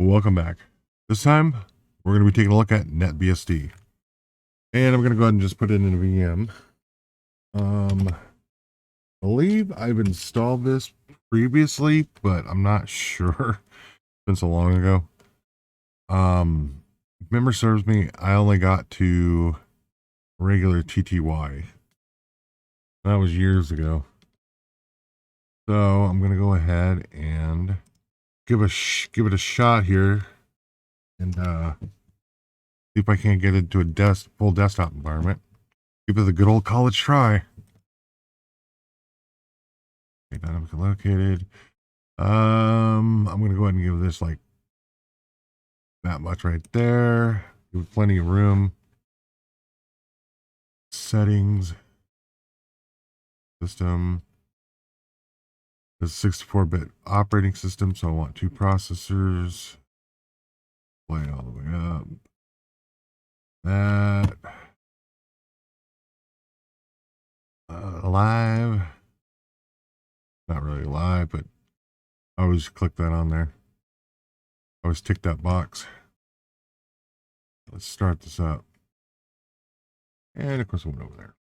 Welcome back. This time, we're going to be taking a look at NetBSD. And I'm going to go ahead and just put it in a VM. I believe I've installed this previously, but I'm not sure. It's been so long ago. If memory serves me, I only got to regular TTY. That was years ago. So I'm going to go ahead and give it a shot here and see if I can't get it to a full desktop environment. Give it a good old college try. Okay, dynamically located. I'm gonna go ahead and give this like that much right there. Give it plenty of room. Settings. System. It's a 64-bit operating system, so I want 2 processors. Play all the way up. That. Live. Not really live, but I always click that on there. I always tick that box. Let's start this up. And of course, I went over there.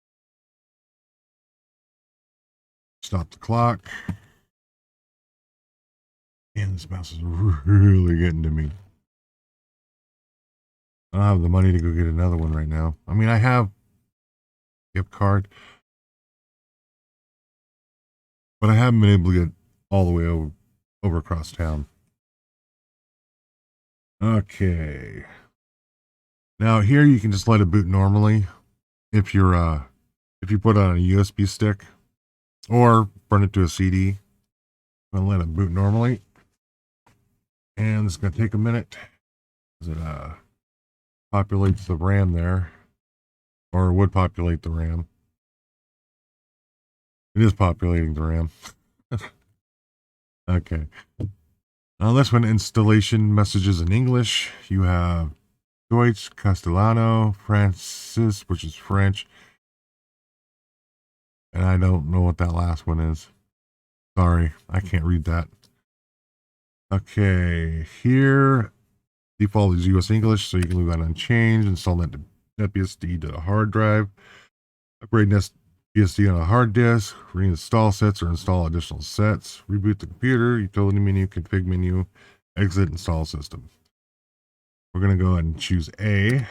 Stop the clock. And this mouse is really getting to me. I don't have the money to go get another one right now. I mean, I have a gift card, but I haven't been able to get all the way over across town. Okay. Now here you can just let it boot normally if you put it on a USB stick or burn it to a CD. I'm gonna let it boot normally. And it's gonna take a minute because it populates the RAM there. Or would populate the RAM. It is populating the RAM. Okay. Now this one, installation messages in English. You have Deutsch, Castellano, Francis, which is French. And I don't know what that last one is. Sorry, I can't read that. Okay, here, default is US English, so you can leave that unchanged. Install NetBSD to a hard drive. Upgrade NetBSD on a hard disk. Reinstall sets or install additional sets. Reboot the computer, utility menu, config menu, exit, install system. We're going to go ahead and choose A.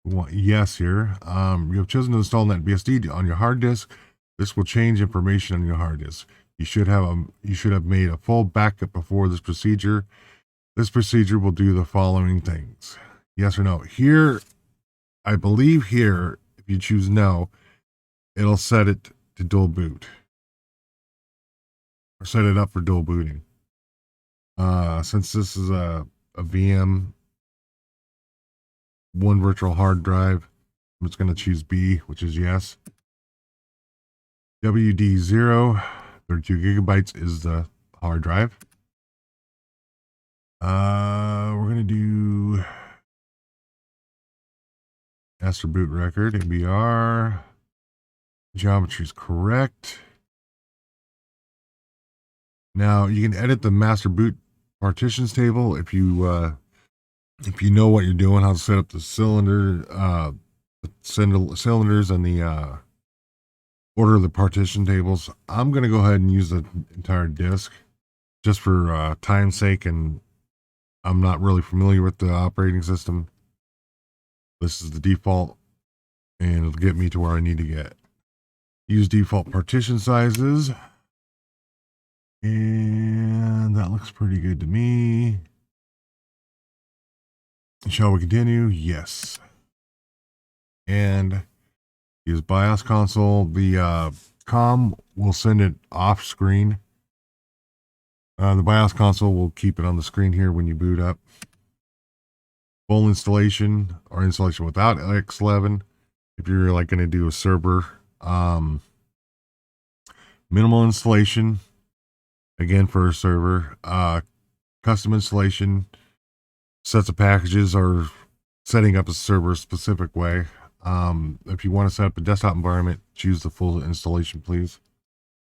We want yes here. You have chosen to install NetBSD on your hard disk. This will change information on your hard disk. You should have made a full backup before this procedure. This procedure will do the following things. Yes or no. Here, I believe here, if you choose no, it'll set it to dual boot. Or set it up for dual booting. Since this is a VM, one virtual hard drive, I'm just going to choose B, which is yes. WD0, 32 gigabytes is the hard drive. We're going to do master boot record, MBR. Geometry is correct. Now you can edit the master boot partitions table if you know what you're doing, how to set up the cylinders and the order of the partition tables. I'm going to go ahead and use the entire disk just for time's sake, and I'm not really familiar with the operating system. This is the default, and it'll get me to where I need to get. Use default partition sizes. And that looks pretty good to me. Shall we continue? Yes. And use BIOS console. The COM will send it off screen. The BIOS console will keep it on the screen here when you boot up. Full installation or installation without X11. If you're like going to do a server. Minimal installation. Again, for a server, custom installation, sets of packages are setting up a server a specific way. If you want to set up a desktop environment, choose the full installation, please.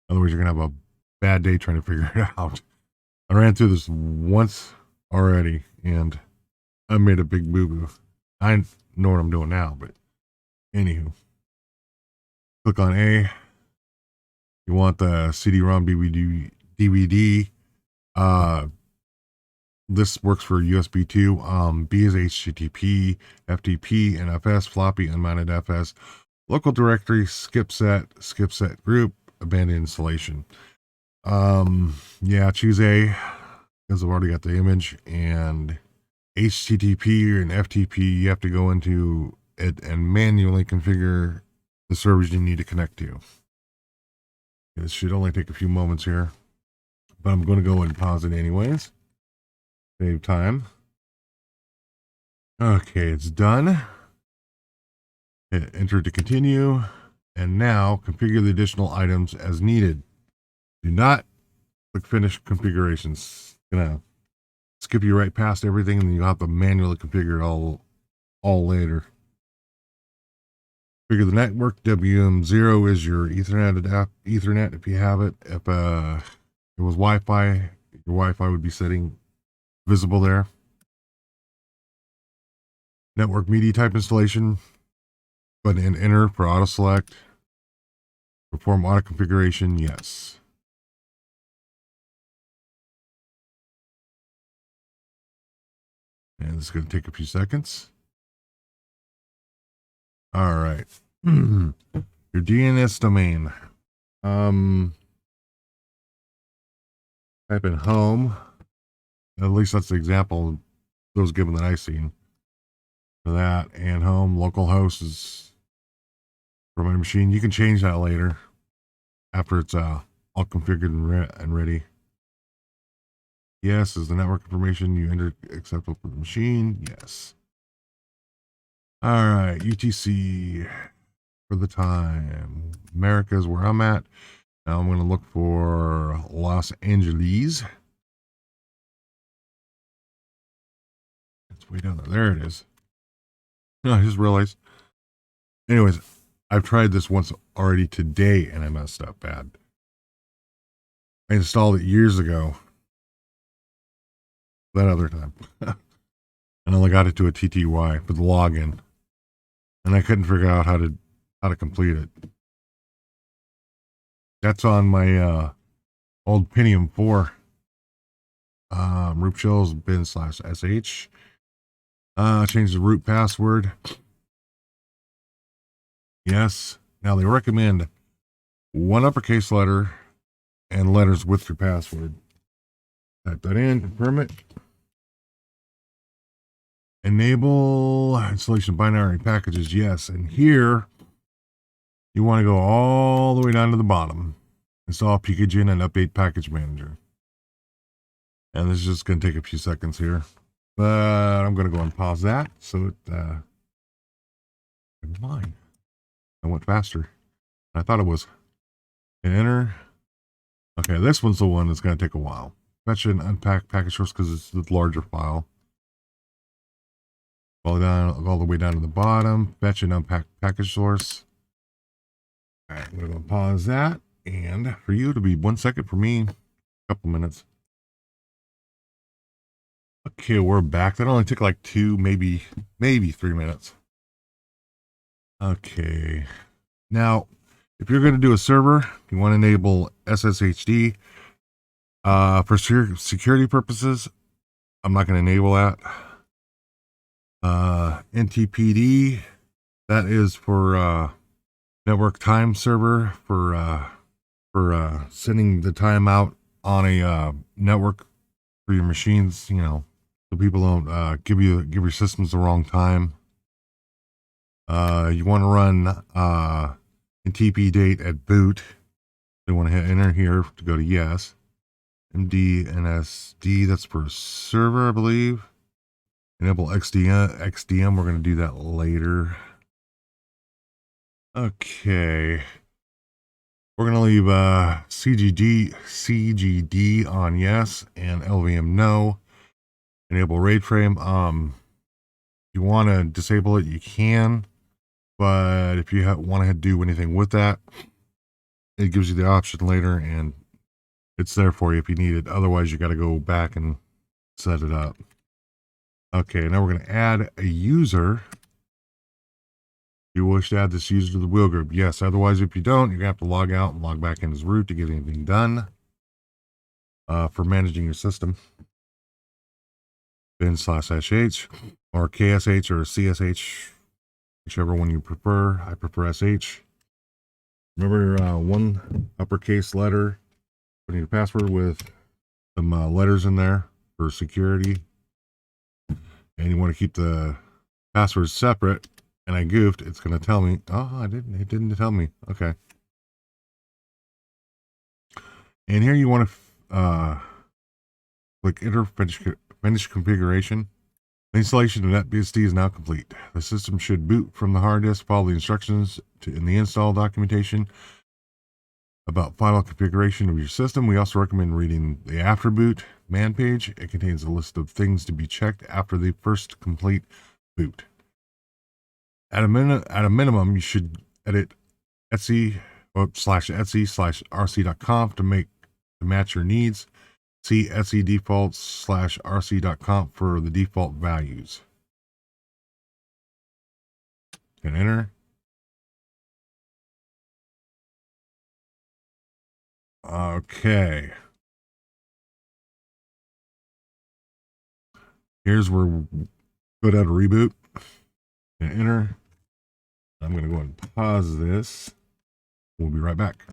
Otherwise, you're going to have a bad day trying to figure it out. I ran through this once already, and I made a big boo-boo. I know what I'm doing now, but anywho. Click on A. You want the CD-ROM DVD. This works for USB 2. B is HTTP, FTP, NFS, floppy, unmounted FS, local directory, skip set group, abandoned installation. Yeah, choose A because I've already got the image, and HTTP and FTP, you have to go into it and manually configure the servers you need to connect to. This should only take a few moments here, but I'm going to go and pause it anyways. Save time. Okay, it's done. Hit enter to continue. And now configure the additional items as needed. Do not click finish configurations. Gonna skip you right past everything, and then you'll have to manually configure it all later. Configure the network. WM0 is your Ethernet if you have it. If it was Wi-Fi, your Wi-Fi would be setting visible there. Network media type installation. Button and enter for auto select. Perform auto configuration. Yes. And it's going to take a few seconds. All right. Your DNS domain. Type in home. At least that's the example those given that I've seen. For that, and home, localhost is for my machine. You can change that later after it's all configured and ready. Yes is the network information you entered acceptable for the machine. Yes. All right, UTC for the time. America is where I'm at. Now I'm going to look for Los Angeles. It's way down there. There it is. No, I just realized. Anyways, I've tried this once already today, and I messed up bad. I installed it years ago. That other time. And only got it to a TTY for the login. And I couldn't figure out how to complete it. That's on my old Pentium 4. Root shells bin/sh. Change the root password. Yes. Now they recommend one uppercase letter and letters with your password. Type that in, confirm it. Enable installation binary packages. Yes. And here you want to go all the way down to the bottom. Install Pkgin and update package manager. And this is just going to take a few seconds here. But I'm going to go and pause that so it never mind. I went faster than I thought it was. Hit enter. Okay, this one's the one that's going to take a while. Fetch and unpack package source because it's the larger file. All the way down to the bottom. Fetch and unpack package source. All right, I'm going to pause that. And for you, it'll be 1 second. For me, a couple minutes. Okay, we're back. That only took like 2, maybe 3 minutes. Okay. Now, if you're going to do a server, you want to enable SSHD. For security purposes, I'm not going to enable that. NTPD, that is for network time server for sending the time out on a network for your machines, you know, so people don't give your systems the wrong time. You want to run NTP date at boot. You want to hit enter here to go to yes. MDNSD, that's for server, I believe. Enable XDM, we're going to do that later. Okay. We're going to leave CGD on yes and LVM no. Enable RAID frame. If you want to disable it, you can. But if you want to do anything with that, it gives you the option later, and It's there for you if you need it. Otherwise, you got to go back and set it up. Okay, now we're going to add a user. You wish to add this user to the wheel group? Yes. Otherwise, if you don't, you're going to have to log out and log back in as root to get anything done for managing your system. bin/sh or ksh or csh, whichever one you prefer. I prefer sh. Remember, one uppercase letter, putting your password with some letters in there for security. And you want to keep the passwords separate. And I goofed. It's going to tell me. Oh, it didn't tell me. Okay. And here you want to click enter finish configuration. The installation of NetBSD is now complete. The system should boot from the hard disk. Follow the instructions in the install documentation about final configuration of your system. We also recommend reading the after boot man page. It contains a list of things to be checked after the first complete boot. At a minimum, you should edit /etsy/rc.conf to match your needs. See Etsy defaults/rc.conf for the default values. Hit enter. Okay. Here's where we go down to reboot. Hit enter. I'm going to go and pause this. We'll be right back.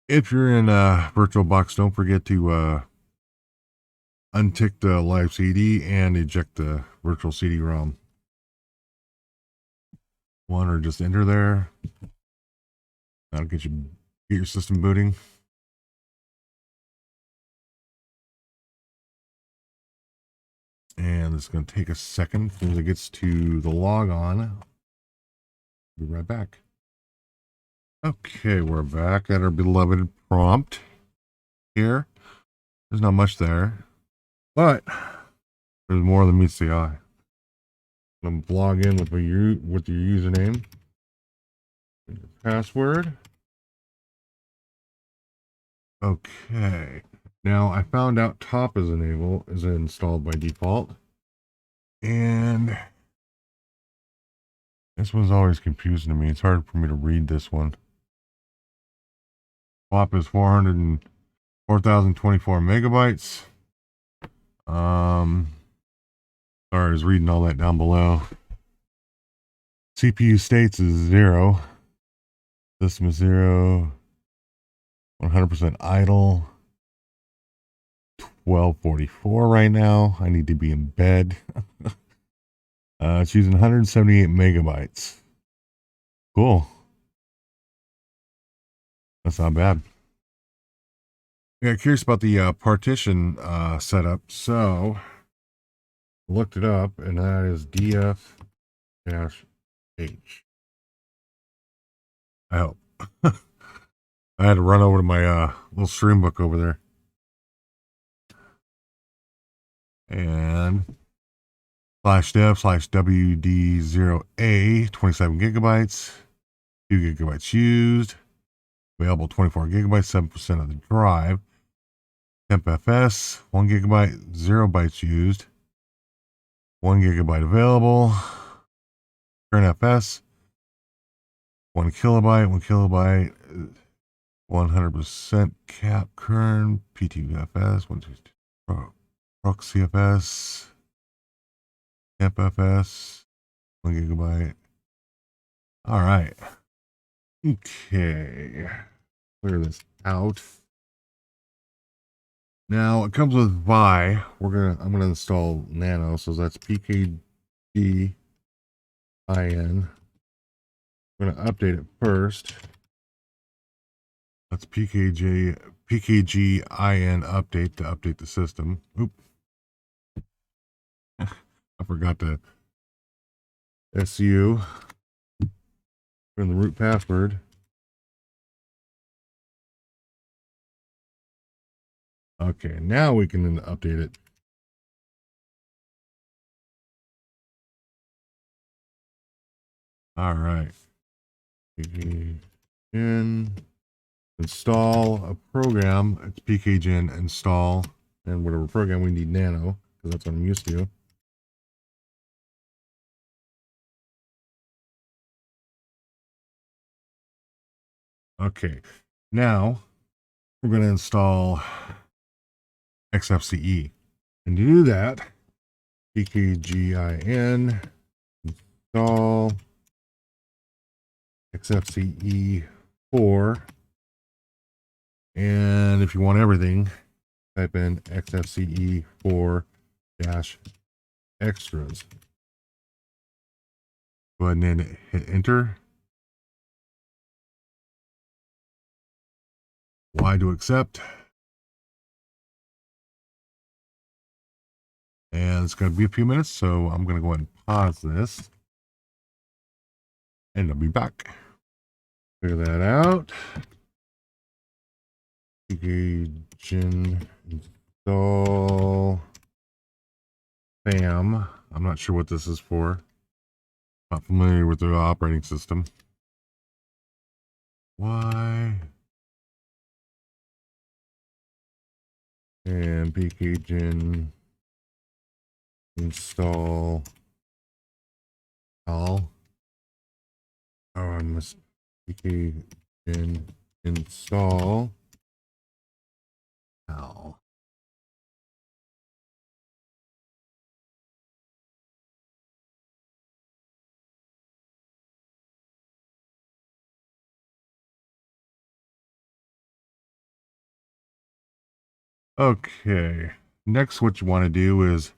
If you're in VirtualBox, don't forget to untick the live CD and eject the virtual CD-ROM. One or just enter there. That'll get your system booting. And it's going to take a second as soon as it gets to the log on. Be right back. Okay, we're back at our beloved prompt here. There's not much there, but there's more than meets the eye. I'm going to log in with your username and your password. Okay. Now I found out top is installed by default. And this one's always confusing to me. It's hard for me to read this one. Swap is 4,024 megabytes. Sorry, I was reading all that down below. CPU states is 0. System is 0. 100% idle. 12:44 right now. I need to be in bed. It's using 178 megabytes. Cool. That's not bad. Yeah, curious about the partition setup. So I looked it up, and that is df-h. I hope. I had to run over to my little stream book over there. And /dev/wd0a 27 gigabytes, 2 gigabytes used, available 24 gigabytes, 7% of the drive. TempFS 1 gigabyte, 0 bytes used, 1 gigabyte available. KernFS 1 kilobyte, 100% cap kern. PTFS 122 ProxyFS. TempFS 1 gigabyte. All right. Okay. Clear this out. Now it comes with Vi. I'm gonna install Nano, so that's PKGIN. I'm gonna update it first. That's PKGIN update to update the system. Oop. I forgot to SU from the root password. Okay, now we can update it. All right. In install a program. It's pkgen install, and whatever program we need nano, because that's what I'm used to. Okay, now we're going to install XFCE. And to do that, pkgin install XFCE 4. And if you want everything, type in XFCE 4 extras. Go ahead and hit enter. Y to accept. And it's going to be a few minutes, so I'm going to go ahead and pause this. And I'll be back. Figure that out. Pkgen install FAM. I'm not sure what this is for. Not familiar with the operating system. Y. And pkgen install all. Oh, I must pkgen install all. Okay. Next, what you want to do is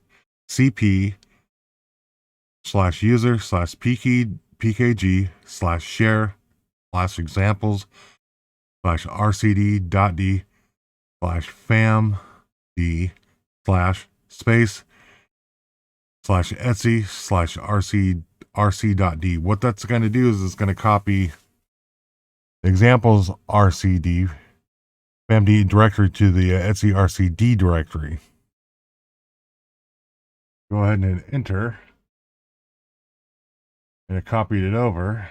cp/user/pkg/share/example/famd/space/etsy/rc.d. What that's going to do is it's going to copy examples rcd famd directory to the Etsy rcd directory. Go ahead and hit enter. And it copied it over.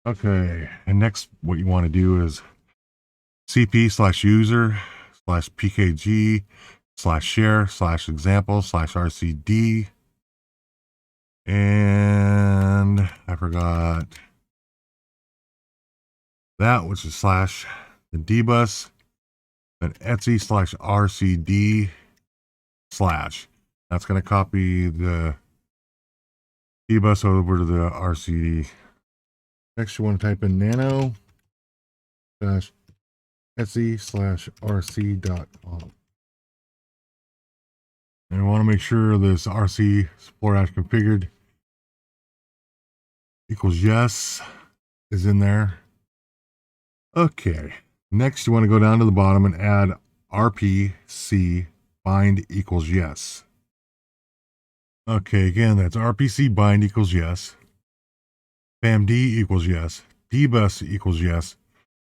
Okay, and next what you want to do is cp/user/pkg/share/example/rcd. And I forgot that, which is slash the dbus, then Etsy/rcd/. That's going to copy the dbus over to the rcd. Next, you want to type in nano-etsy/rc.com. And I want to make sure this RC support as configured equals yes is in there. Okay. Next, you want to go down to the bottom and add RPC bind equals yes. Okay, again, that's RPC bind equals yes. FAMD equals yes. dbus equals yes.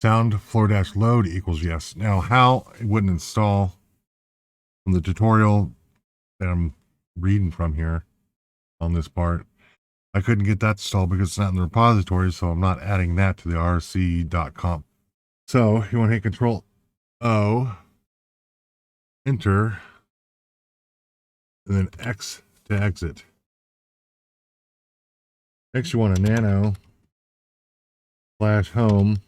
Sound floor-load equals yes. Now, how it wouldn't install from the tutorial that I'm reading from here on this part, I couldn't get that installed because it's not in the repository, so I'm not adding that to the rc.conf. So you want to hit Control O, enter, and then X to exit. Next, you want a nano/home,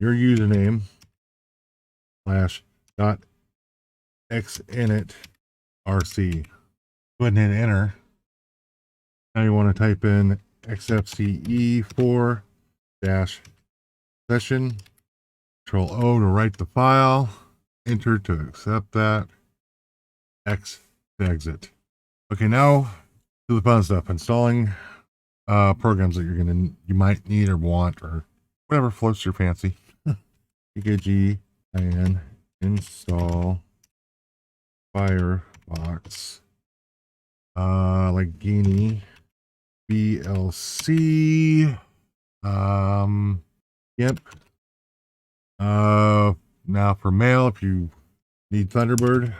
your username /.xinit rc. Go ahead and hit enter. Now you want to type in XFCE 4-session. Control O to write the file. Enter to accept that. X to exit. Okay, now to the fun stuff. Installing programs that you might need or want, or whatever floats your fancy. pkg and install Firefox, like Guinea, VLC, yep. Now for mail, if you need Thunderbird,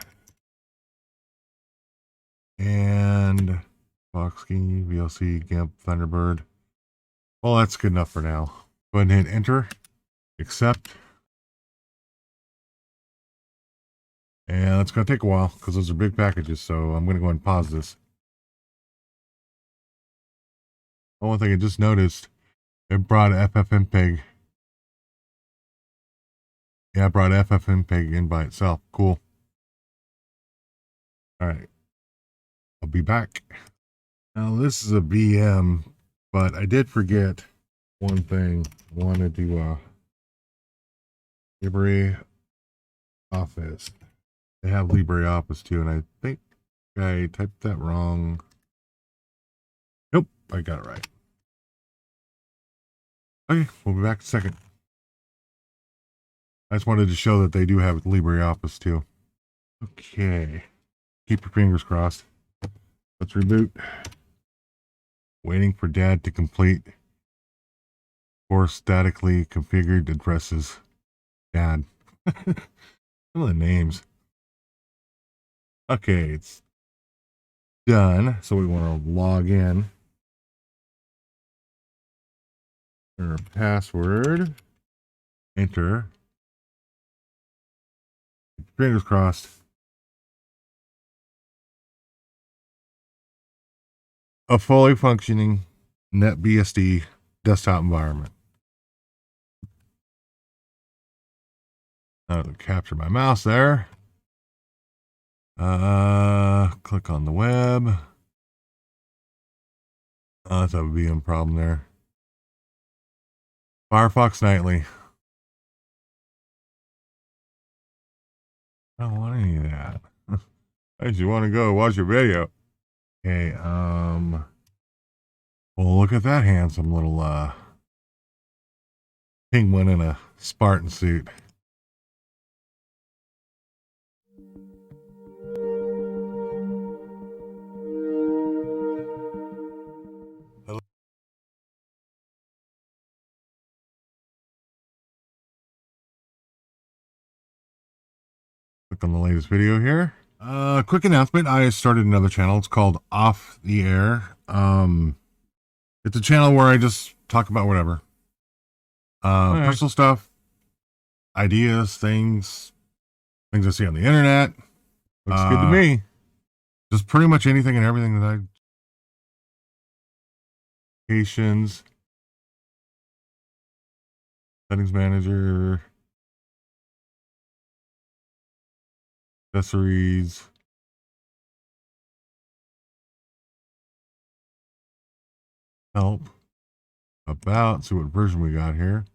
and Fox, Guinea, VLC, GIMP, Thunderbird. Well, that's good enough for now. Go ahead and hit enter, accept. And it's going to take a while because those are big packages. So I'm going to go ahead and pause this. One thing I just noticed, it brought FFmpeg. Yeah, it brought FFmpeg in by itself. Cool. All right. I'll be back. Now, this is a VM, but I did forget one thing. I wanted to LibreOffice. They have LibreOffice too, and I think I typed that wrong. Nope, I got it right. Okay, we'll be back in a second. I just wanted to show that they do have LibreOffice too. Okay, keep your fingers crossed. Let's reboot. Waiting for Dad to complete. Or statically configured addresses. Dad. Some of the names. Okay, it's done. So we want to log in. Enter a password. Enter. Fingers crossed. A fully functioning NetBSD desktop environment. I'll capture my mouse there. Click on the web. That's a VM problem there. Firefox Nightly. I don't want any of that. I just want to go watch your video. Okay, well, look at that handsome little penguin in a Spartan suit. Click on the latest video here. Quick announcement. I started another channel. It's called Off the Air. It's a channel where I just talk about whatever. Personal stuff, ideas, things I see on the internet. Looks good to me. Just pretty much anything and everything that I applications, settings manager, accessories, help, about, see what version we got here.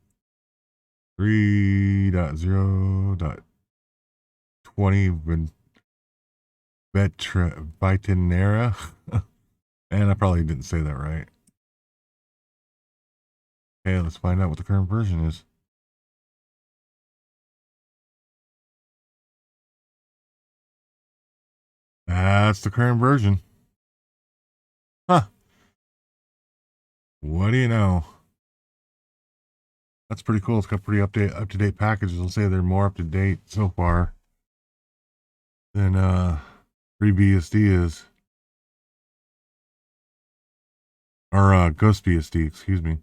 3.0.20 Vitinera. And I probably didn't say that right. Okay, let's find out what the current version is. That's the current version. Huh. What do you know? That's pretty cool. It's got pretty up-to-date packages. I'll say they're more up-to-date so far than FreeBSD is. Or GhostBSD, excuse me.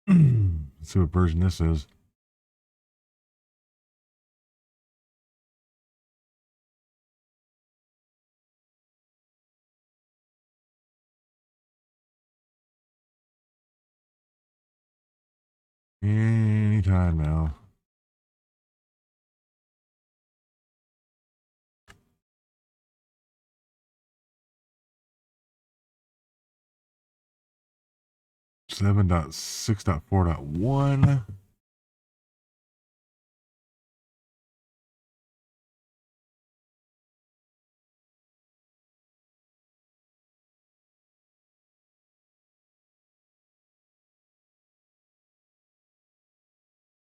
Let's see what version this is. Anytime now. Seven dot 6.4.1.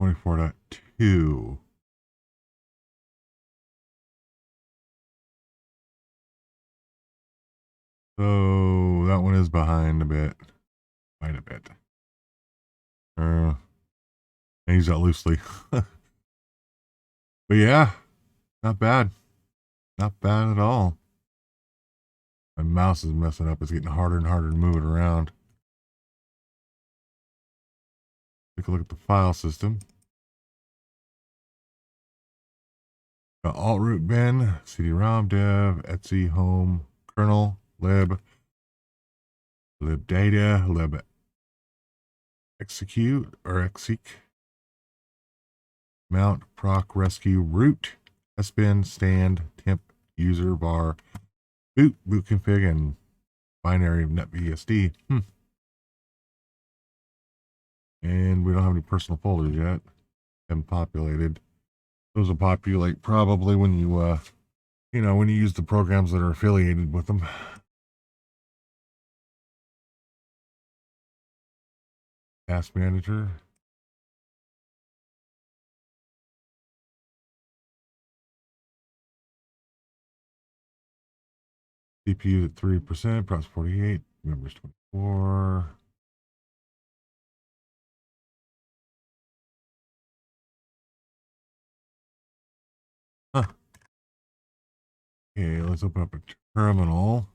.24.2. So that one is behind a bit. Quite a bit. I use that loosely. But yeah, not bad. Not bad at all. My mouse is messing up. It's getting harder and harder to move it around. Take a look at the file system. Got alt root bin, cd-rom dev, etc home, kernel, lib data, lib execute or exec, mount, proc, rescue, root, sbin, stand, temp, user, var, boot config, and binary of NetBSD. And we don't have any personal folders yet. Haven't populated. Those will populate probably when you, when you use the programs that are affiliated with them. Task manager. CPU at 3%, process 48, members 24. Huh. Okay, let's open up a terminal.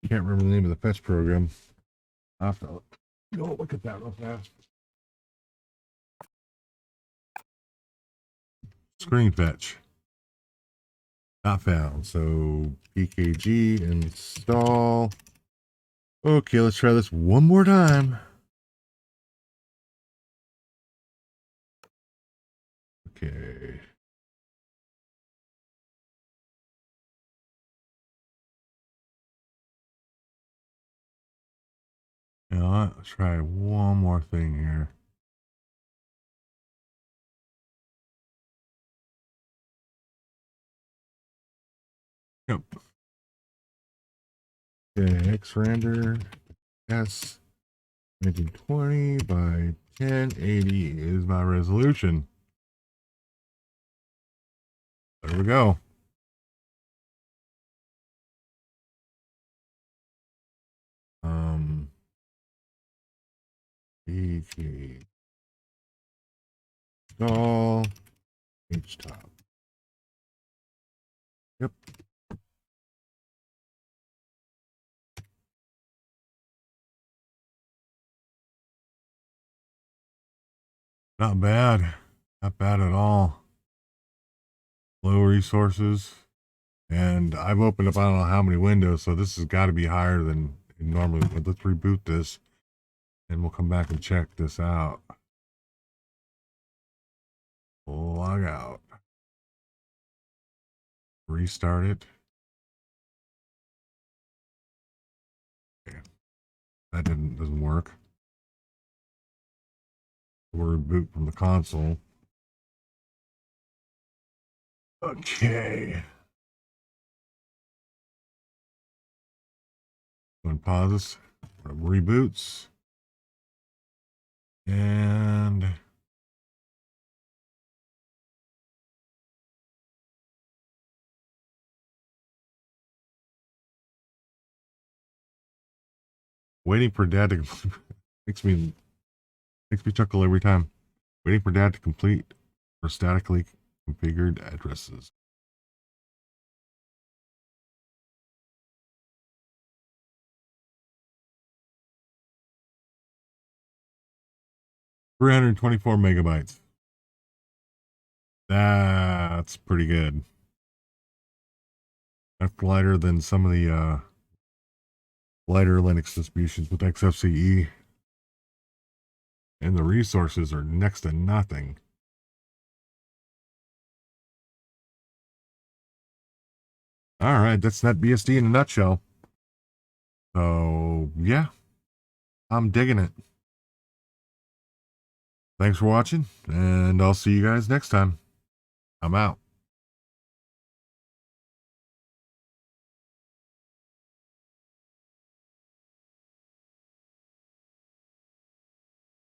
Can't remember the name of the fetch program. I'll have to go look at that real fast. Screen fetch. Not found. So pkg install. Okay, let's try this one more time. Okay. Now let's try one more thing here. Yep. Okay, xrender S 1920 by 1080 is my resolution. There we go. PK install htop. Yep. Not bad. Not bad at all. Low resources. And I've opened up I don't know how many windows, so this has got to be higher than normally. But let's reboot this and we'll come back and check this out. Log out. Restart it. Okay. That doesn't work. We'll reboot from the console. Okay. Go and pause this. Reboots. And waiting for dad to makes me chuckle every time. Waiting for dad to complete for statically configured addresses. $324 megabytes. That's pretty good. That's lighter than some of the lighter Linux distributions with XFCE. And the resources are next to nothing. All right, that's NetBSD in a nutshell. So, yeah, I'm digging it. Thanks for watching, and I'll see you guys next time. I'm out.